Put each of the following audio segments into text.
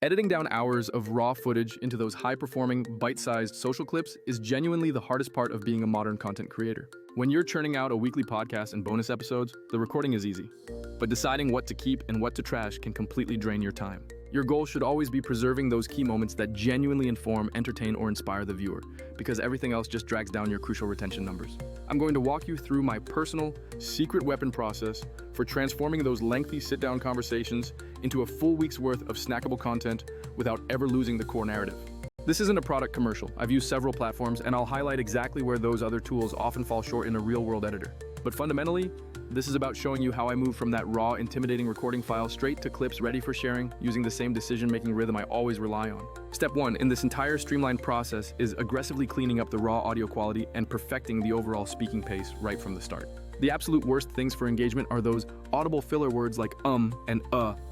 Editing down hours of raw footage into those high-performing, bite-sized social clips is genuinely the hardest part of being a modern content creator. When you're churning out a weekly podcast and bonus episodes, the recording is easy. But deciding what to keep and what to trash can completely drain your time. Your goal should always be preserving those key moments that genuinely inform, entertain, or inspire the viewer, because everything else just drags down your crucial retention numbers. I'm going to walk you through my personal, secret weapon process for transforming those lengthy sit-down conversations into a full week's worth of snackable content without ever losing the core narrative. This isn't a product commercial. I've used several platforms, and I'll highlight exactly where those other tools often fall short in a real-world editor. But fundamentally, this is about showing you how I move from that raw, intimidating recording file straight to clips ready for sharing using the same decision-making rhythm I always rely on. Step 1 in this entire streamlined process is aggressively cleaning up the raw audio quality and perfecting the overall speaking pace right from the start. The absolute worst things for engagement are those audible filler words like and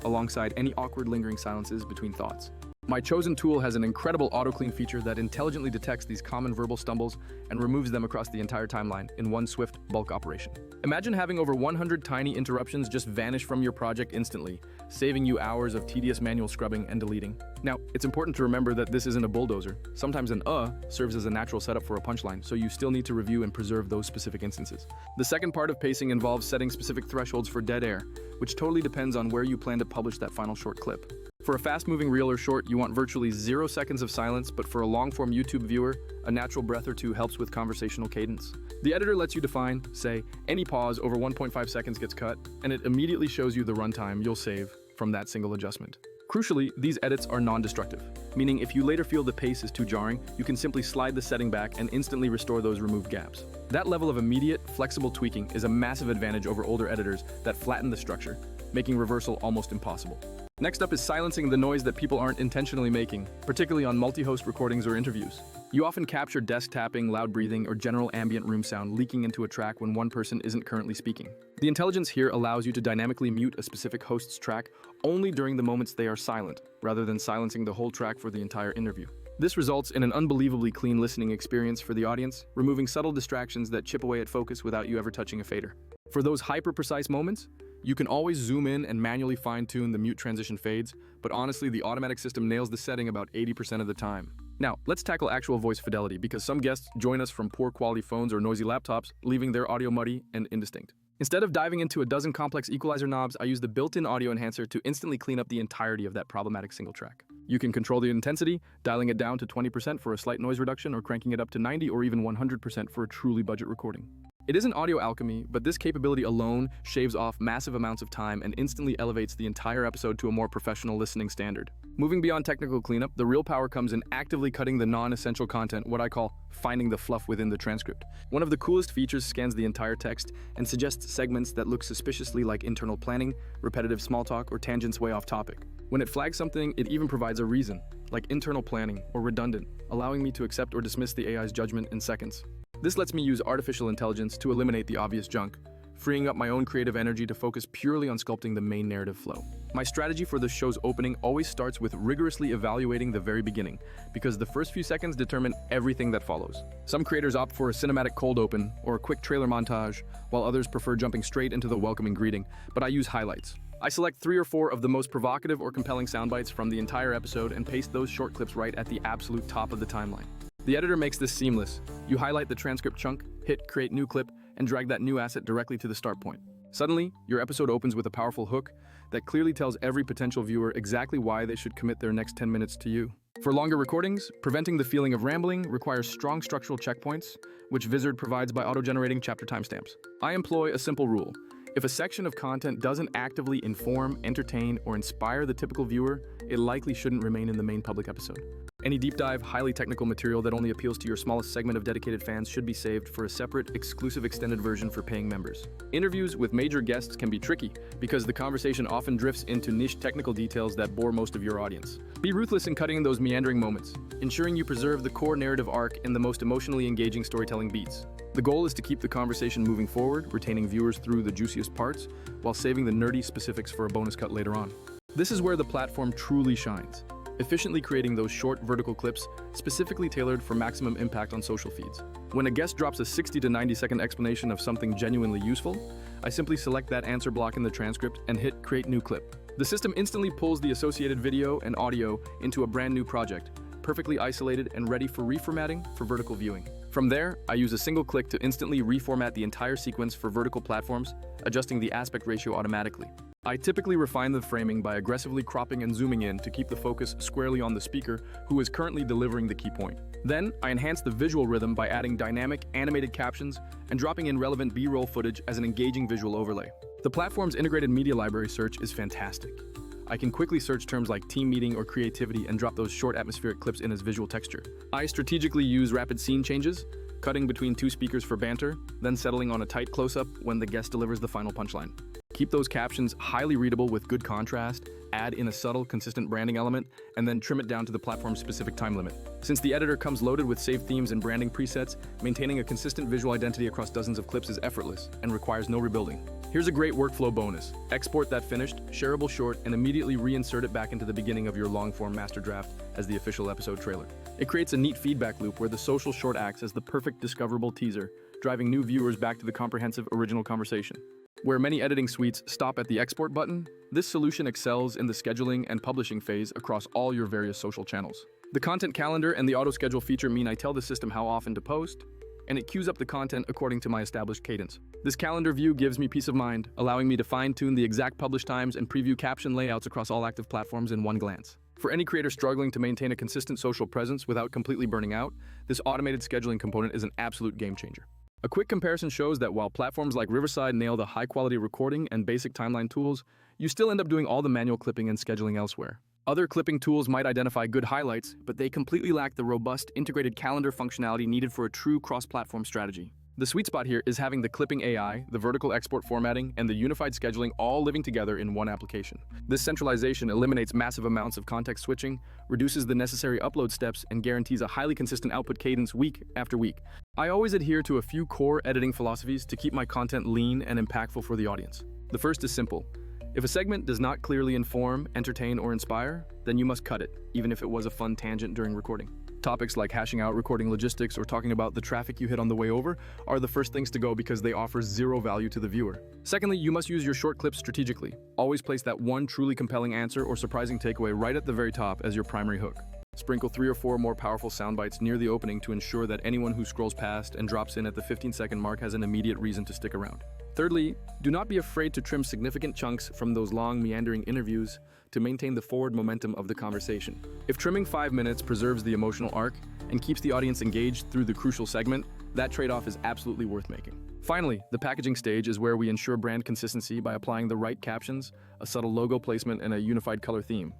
alongside any awkward lingering silences between thoughts. My chosen tool has an incredible auto-clean feature that intelligently detects these common verbal stumbles and removes them across the entire timeline in one swift bulk operation. Imagine having over 100 tiny interruptions just vanish from your project instantly, saving you hours of tedious manual scrubbing and deleting. Now, it's important to remember that this isn't a bulldozer. Sometimes an serves as a natural setup for a punchline, so you still need to review and preserve those specific instances. The second part of pacing involves setting specific thresholds for dead air, which totally depends on where you plan to publish that final short clip. For a fast-moving reel or short, you want virtually 0 seconds of silence, but for a long-form YouTube viewer, a natural breath or two helps with conversational cadence. The editor lets you define, say, any pause over 1.5 seconds gets cut, and it immediately shows you the runtime you'll save from that single adjustment. Crucially, these edits are non-destructive, meaning if you later feel the pace is too jarring, you can simply slide the setting back and instantly restore those removed gaps. That level of immediate, flexible tweaking is a massive advantage over older editors that flatten the structure, making reversal almost impossible. Next up is silencing the noise that people aren't intentionally making, particularly on multi-host recordings or interviews. You often capture desk tapping, loud breathing, or general ambient room sound leaking into a track when one person isn't currently speaking. The intelligence here allows you to dynamically mute a specific host's track only during the moments they are silent, rather than silencing the whole track for the entire interview. This results in an unbelievably clean listening experience for the audience, removing subtle distractions that chip away at focus without you ever touching a fader. For those hyper-precise moments, you can always zoom in and manually fine-tune the mute transition fades, but honestly, the automatic system nails the setting about 80% of the time. Now, let's tackle actual voice fidelity, because some guests join us from poor quality phones or noisy laptops, leaving their audio muddy and indistinct. Instead of diving into a dozen complex equalizer knobs, I use the built-in audio enhancer to instantly clean up the entirety of that problematic single track. You can control the intensity, dialing it down to 20% for a slight noise reduction or cranking it up to 90 or even 100% for a truly budget recording. It isn't audio alchemy, but this capability alone shaves off massive amounts of time and instantly elevates the entire episode to a more professional listening standard. Moving beyond technical cleanup, the real power comes in actively cutting the non-essential content, what I call finding the fluff within the transcript. One of the coolest features scans the entire text and suggests segments that look suspiciously like internal planning, repetitive small talk, or tangents way off topic. When it flags something, it even provides a reason, like internal planning or redundant, allowing me to accept or dismiss the AI's judgment in seconds. This lets me use artificial intelligence to eliminate the obvious junk, freeing up my own creative energy to focus purely on sculpting the main narrative flow. My strategy for the show's opening always starts with rigorously evaluating the very beginning, because the first few seconds determine everything that follows. Some creators opt for a cinematic cold open or a quick trailer montage, while others prefer jumping straight into the welcoming greeting, but I use highlights. I select 3 or 4 of the most provocative or compelling soundbites from the entire episode and paste those short clips right at the absolute top of the timeline. The editor makes this seamless. You highlight the transcript chunk, hit Create New Clip, and drag that new asset directly to the start point. Suddenly, your episode opens with a powerful hook that clearly tells every potential viewer exactly why they should commit their next 10 minutes to you. For longer recordings, preventing the feeling of rambling requires strong structural checkpoints, which Vizard provides by auto-generating chapter timestamps. I employ a simple rule. If a section of content doesn't actively inform, entertain, or inspire the typical viewer, it likely shouldn't remain in the main public episode. Any deep dive, highly technical material that only appeals to your smallest segment of dedicated fans should be saved for a separate, exclusive extended version for paying members. Interviews with major guests can be tricky because the conversation often drifts into niche technical details that bore most of your audience. Be ruthless in cutting those meandering moments, ensuring you preserve the core narrative arc and the most emotionally engaging storytelling beats. The goal is to keep the conversation moving forward, retaining viewers through the juiciest parts, while saving the nerdy specifics for a bonus cut later on. This is where the platform truly shines, efficiently creating those short vertical clips specifically tailored for maximum impact on social feeds. When a guest drops a 60 to 90 second explanation of something genuinely useful, I simply select that answer block in the transcript and hit Create New Clip. The system instantly pulls the associated video and audio into a brand new project, perfectly isolated and ready for reformatting for vertical viewing. From there, I use a single click to instantly reformat the entire sequence for vertical platforms, adjusting the aspect ratio automatically. I typically refine the framing by aggressively cropping and zooming in to keep the focus squarely on the speaker who is currently delivering the key point. Then, I enhance the visual rhythm by adding dynamic, animated captions and dropping in relevant B-roll footage as an engaging visual overlay. The platform's integrated media library search is fantastic. I can quickly search terms like team meeting or creativity and drop those short atmospheric clips in as visual texture. I strategically use rapid scene changes, cutting between two speakers for banter, then settling on a tight close-up when the guest delivers the final punchline. Keep those captions highly readable with good contrast, add in a subtle, consistent branding element, and then trim it down to the platform's specific time limit. Since the editor comes loaded with saved themes and branding presets, maintaining a consistent visual identity across dozens of clips is effortless and requires no rebuilding. Here's a great workflow bonus. Export that finished, shareable short, and immediately reinsert it back into the beginning of your long-form master draft as the official episode trailer. It creates a neat feedback loop where the social short acts as the perfect discoverable teaser, driving new viewers back to the comprehensive original conversation. Where many editing suites stop at the export button, this solution excels in the scheduling and publishing phase across all your various social channels. The content calendar and the auto-schedule feature mean I tell the system how often to post, and it queues up the content according to my established cadence. This calendar view gives me peace of mind, allowing me to fine-tune the exact publish times and preview caption layouts across all active platforms in one glance. For any creator struggling to maintain a consistent social presence without completely burning out, this automated scheduling component is an absolute game changer. A quick comparison shows that while platforms like Riverside nail the high-quality recording and basic timeline tools, you still end up doing all the manual clipping and scheduling elsewhere. Other clipping tools might identify good highlights, but they completely lack the robust, integrated calendar functionality needed for a true cross-platform strategy. The sweet spot here is having the clipping AI, the vertical export formatting, and the unified scheduling all living together in one application. This centralization eliminates massive amounts of context switching, reduces the necessary upload steps, and guarantees a highly consistent output cadence week after week. I always adhere to a few core editing philosophies to keep my content lean and impactful for the audience. The first is simple. If a segment does not clearly inform, entertain, or inspire, then you must cut it, even if it was a fun tangent during recording. Topics like hashing out recording logistics or talking about the traffic you hit on the way over are the first things to go because they offer zero value to the viewer. Secondly, you must use your short clips strategically. Always place that one truly compelling answer or surprising takeaway right at the very top as your primary hook. Sprinkle 3 or 4 more powerful sound bites near the opening to ensure that anyone who scrolls past and drops in at the 15-second mark has an immediate reason to stick around. Thirdly, do not be afraid to trim significant chunks from those long, meandering interviews to maintain the forward momentum of the conversation. If trimming 5 minutes preserves the emotional arc and keeps the audience engaged through the crucial segment, that trade-off is absolutely worth making. Finally, the packaging stage is where we ensure brand consistency by applying the right captions, a subtle logo placement, and a unified color theme.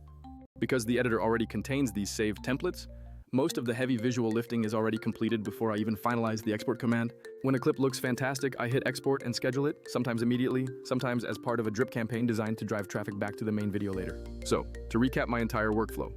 Because the editor already contains these saved templates, most of the heavy visual lifting is already completed before I even finalize the export command. When a clip looks fantastic, I hit export and schedule it, sometimes immediately, sometimes as part of a drip campaign designed to drive traffic back to the main video later. So, to recap my entire workflow,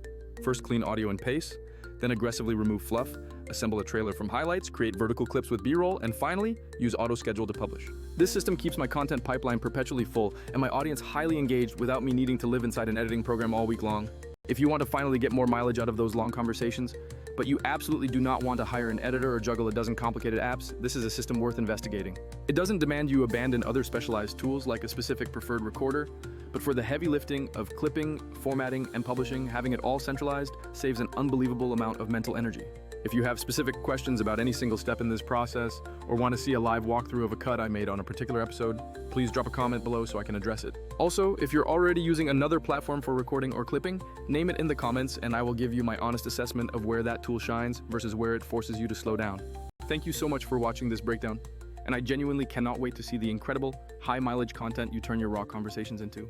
first clean audio and pace, then aggressively remove fluff, assemble a trailer from highlights, create vertical clips with B-roll, and finally, use auto-schedule to publish. This system keeps my content pipeline perpetually full and my audience highly engaged without me needing to live inside an editing program all week long. If you want to finally get more mileage out of those long conversations, but you absolutely do not want to hire an editor or juggle a dozen complicated apps, this is a system worth investigating. It doesn't demand you abandon other specialized tools like a specific preferred recorder, but for the heavy lifting of clipping, formatting, and publishing, having it all centralized saves an unbelievable amount of mental energy. If you have specific questions about any single step in this process, or want to see a live walkthrough of a cut I made on a particular episode, please drop a comment below so I can address it. Also, if you're already using another platform for recording or clipping, name it in the comments and I will give you my honest assessment of where that tool shines versus where it forces you to slow down. Thank you so much for watching this breakdown, and I genuinely cannot wait to see the incredible, high-mileage content you turn your raw conversations into.